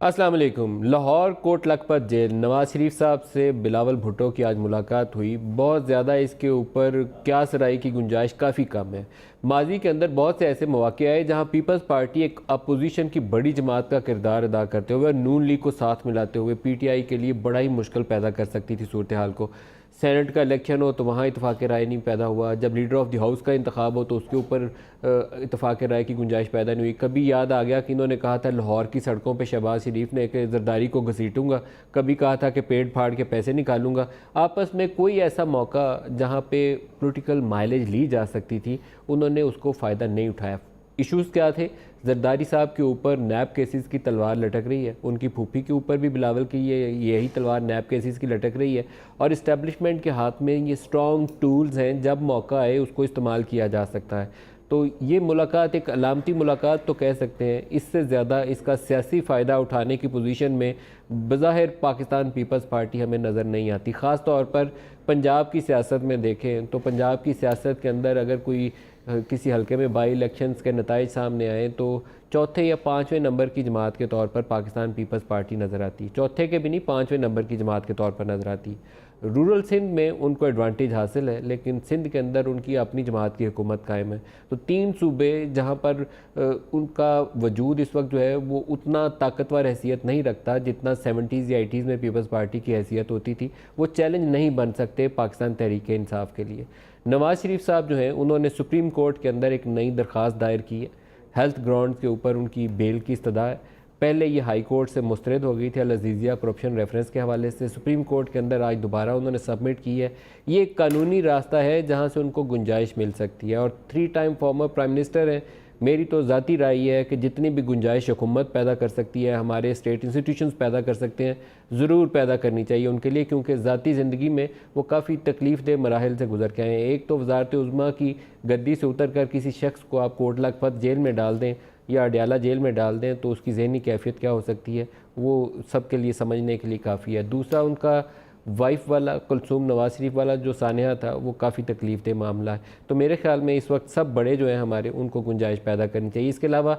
अस्सलाम वालेकुम। Lahore coat Lakhpat jail Nawaz Sharif साहब से बिलावल भुट्टो की आज मुलाकात हुई। बहुत ज़्यादा इसके ऊपर क्यास राय की गुंजाइश काफ़ी कम है। माजी के अंदर बहुत से ऐसे मौके आए जहां पीपल्स पार्टी एक अपोजिशन की बड़ी जमात का किरदार अदा करते हुए और नून लीग को साथ मिलाते हुए पीटीआई के लिए बड़ा ही मुश्किल पैदा कर सकती थी सूरत हाल को। सेनेट का इलेक्शन हो तो वहाँ इतफाक़ राय नहीं पैदा हुआ, जब लीडर ऑफ द हाउस का इंतखाब हो तो उसके ऊपर इतफाक़ राय की गुंजाइश पैदा नहीं हुई। कभी याद आ गया कि इन्होंने कहा था लाहौर की सड़कों पे शहबाज शरीफ ने कि जरदारी को घसीटूंगा, कभी कहा था कि पेड़ फाड़ के पैसे निकालूंगा। आपस में कोई ऐसा मौका जहाँ पे पॉलिटिकल माइलेज ली जा सकती थी, उन्होंने उसको फ़ायदा नहीं उठाया। इश्यूज़ क्या थे? जरदारी साहब के ऊपर नैब केसेस की तलवार लटक रही है, उनकी फूफी के ऊपर भी बिलावल की यही तलवार नैब केसेस की लटक रही है, और इस्टेब्लिशमेंट के हाथ में ये स्ट्रॉन्ग टूल्स हैं, जब मौका आए उसको इस्तेमाल किया जा सकता है। तो ये मुलाकात एक अलामती मुलाकात तो कह सकते हैं। इससे ज़्यादा इसका सियासी फ़ायदा उठाने की पोजीशन में बज़ाहिर पाकिस्तान पीपल्स पार्टी हमें नज़र नहीं आती। ख़ास तौर पर पंजाब की सियासत में देखें तो पंजाब की सियासत के अंदर अगर कोई किसी हलके में बाई इलेक्शंस के नताइज सामने आए तो चौथे या पाँचवें नंबर की जमात के तौर पर पाकिस्तान पीपल्स पार्टी नज़र आती। चौथे के भी नहीं, पाँचवें नंबर की जमात के तौर पर नज़र आती। रूरल सिंध में उनको एडवांटेज हासिल है, लेकिन सिंध के अंदर उनकी अपनी जमात की हुकूमत कायम है। तो तीन सूबे जहाँ पर उनका वजूद इस वक्त जो है वो उतना ताकतवर हैसियत नहीं रखता जितना 70s या 80s में पीपल्स पार्टी की हैसियत होती थी। वो चैलेंज नहीं बन सकते पाकिस्तान तहरीक इंसाफ के लिए। नवाज शरीफ साहब जो हैं उन्होंने सुप्रीम कोर्ट के अंदर एक नई दरख्वास्त दायर की है। हेल्थ ग्राउंड के ऊपर उनकी बेल की इस्तदा है। पहले ये हाई कोर्ट से मुस्तरद हो गई थी अल अज़ीज़िया करप्शन रेफरेंस के हवाले से। सुप्रीम कोर्ट के अंदर आज दोबारा उन्होंने सबमिट की है। ये एक कानूनी रास्ता है जहाँ से उनको गुंजाइश मिल सकती है, और 3 टाइम फॉर्मर प्राइम मिनिस्टर हैं। मेरी तो ज़ाती राय है कि जितनी भी गुंजाइश हुकूमत पैदा कर सकती है, हमारे स्टेट इंस्टीट्यूशंस पैदा कर सकते हैं, ज़रूर पैदा करनी चाहिए उनके लिए, क्योंकि ज़ाती ज़िंदगी में वो काफ़ी तकलीफ़ दे मराहल से गुजर के आए हैं। एक तो वज़ारत उज़्मा की गद्दी से उतर कर किसी शख्स को आप कोट लखपत जेल में डाल दें या अडयाला जेल में डाल दें तो उसकी ज़हनी कैफियत क्या हो सकती है, वो सबके लिए समझने के लिए काफ़ी है। दूसरा, उनका वाइफ वाला कुलसूम नवाज शरीफ वाला जो सानहा था वो काफ़ी तकलीफ दे मामला है। तो मेरे ख्याल में इस वक्त सब बड़े जो हैं हमारे, उनको गुंजाइश पैदा करनी चाहिए। इसके अलावा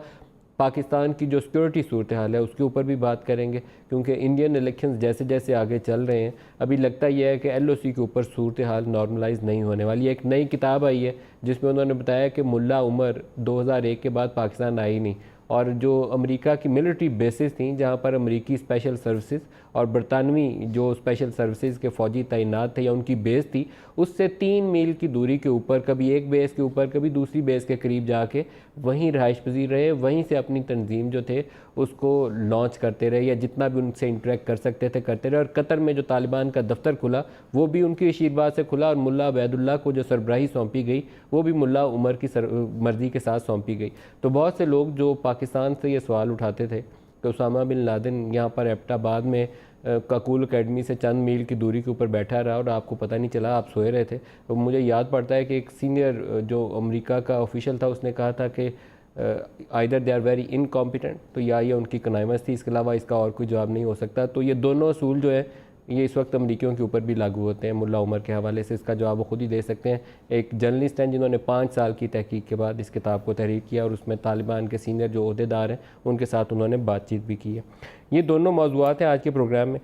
पाकिस्तान की जो सिक्योरिटी सूरत हाल है उसके ऊपर भी बात करेंगे, क्योंकि इंडियन इलेक्शंस जैसे जैसे आगे चल रहे हैं अभी लगता यह है कि LOC के ऊपर सूरत हाल नॉर्मलाइज नहीं होने वाली है। एक नई किताब आई है जिसमें उन्होंने बताया कि मुल्ला उमर 2001 के बाद पाकिस्तान आई नहीं, और जो अमेरिका की मिलिट्री बेसिस थी जहाँ पर अमेरिकी स्पेशल सर्विसेज और बरतानवी जो स्पेशल सर्विसेज के फ़ौजी तैनात थे या उनकी बेस थी, उससे 3 मील की दूरी के ऊपर कभी एक बेस के ऊपर कभी दूसरी बेस के करीब जाके वहीं रहाइश पजीर रहे, वहीं से अपनी तंजीम जो थे उसको लॉन्च करते रहे, या जितना भी उनसे इंटरेक्ट कर सकते थे करते रहे। और कतर में जो तालिबान का दफ्तर खुला वो भी उनकी आशीर्वाद से खुला, और मुल्ला अबैदुल्लाह को जो सरबराही सौंपी गई वो भी मुल्ला उमर की मर्ज़ी के साथ सौंपी गई। तो बहुत से लोग जो पाकिस्तान से ये सवाल उठाते थे कि उसामा बिन लादेन यहाँ पर एबटाबाद में काकूल अकेडमी से चंद मील की दूरी के ऊपर बैठा रहा और आपको पता नहीं चला, आप सोए रहे थे। तो मुझे याद पड़ता है कि एक सीनियर जो अमेरिका का ऑफिशियल था उसने कहा था कि either they are very incompetent, तो या ये उनकी कनाइमत थी, इसके अलावा इसका और कोई जवाब नहीं हो सकता। तो ये दोनों असूल जो है ये इस वक्त अमरीकियों के ऊपर भी लागू होते हैं। मुल्ला उमर के हवाले से इसका जवाब वो खुद ही दे सकते हैं। एक जर्नलिस्ट हैं जिन्होंने 5 साल की तहकीक के बाद इस किताब को तहरीर किया, और उसमें तालिबान के सीनियर जो ओहदेदार हैं उनके साथ उन्होंने बातचीत भी की है। ये दोनों मौज़ूआत हैं आज के प्रोग्राम में।